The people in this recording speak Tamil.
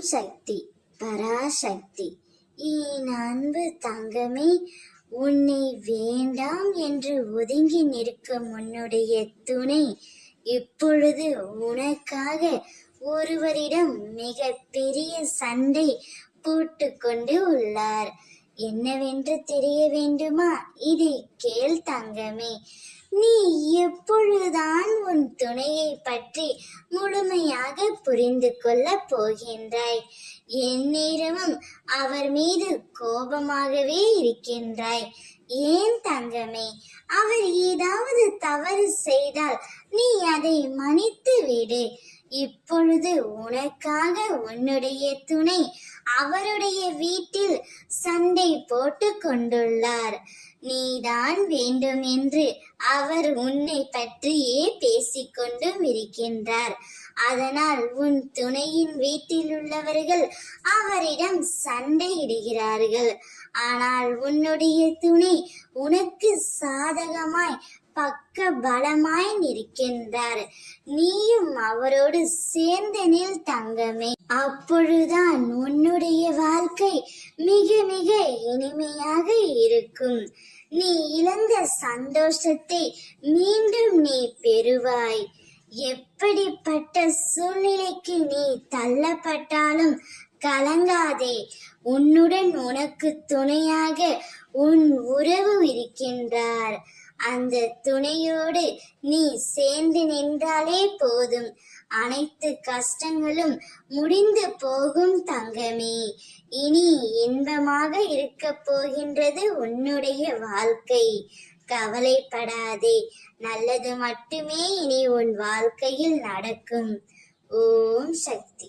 சக்தி பராசக்தி. என் அன்பு தங்கமே, உன்னை வேண்டாம் என்று ஒதுங்கி நிற்கும் உன்னுடைய துணை இப்பொழுது உனக்காக ஒருவரிடம் மிக பெரிய சண்டை போட்டுக்கொண்டு உள்ளார். என்னவென்று தெரிய வேண்டுமா? இதை கேள் தங்கமே. நீ எப்பொழுதுதான் உன் துணையை பற்றி முழுமையாக புரிந்து கொள்ள போகின்றாய்? எந்நேரமும் அவர் மீது கோபமாகவே இருக்கின்றாய். ஏன் தங்கமே? அவர் ஏதாவது தவறு செய்தால் நீ அதை மன்னித்து விடு. இப்பொழுது உனக்காக உன்னுடைய துணை அவருடைய வீட்டில் சண்டை போட்டு கொண்டுள்ளார். நீதான் வேண்டும் என்று அவர் உன்னை பற்றியே பேசிக்கொண்டும் இருக்கின்றார். அதனால் உன் துணையின் வீட்டில் உள்ளவர்கள் அவரிடம் சண்டையிடுகிறார்கள். ஆனால் உன்னுடைய துணை உனக்கு சாதகமாய் பக்க பலமாய் நிற்கின்றார். நீயும் அவரோடு சேர்ந்து நில் தங்கமே. அப்பொழுதுதான் உன்னுடைய வாழ்க்கை மிக மிக இனிமையாக இருக்கும். நீ இழந்த சந்தோஷத்தை மீண்டும் நீ பெறுவாய். எப்படிப்பட்ட சூழ்நிலைக்கு நீ தள்ளப்பட்டாலும் கலங்காதே. உன்னுடன் உனக்கு துணையாக உன் உறவு இருக்கின்றார். அந்த துணையோடு நீ சேர்ந்து நின்றாலே போதும். அனைத்து கஷ்டங்களும் முடிந்து போகும் தங்கமே. இனி இன்பமாக இருக்க போகின்றது உன்னுடைய வாழ்க்கை. கவலைப்படாதே. நல்லது மட்டுமே இனி உன் வாழ்க்கையில் நடக்கும். ஓம் சக்தி.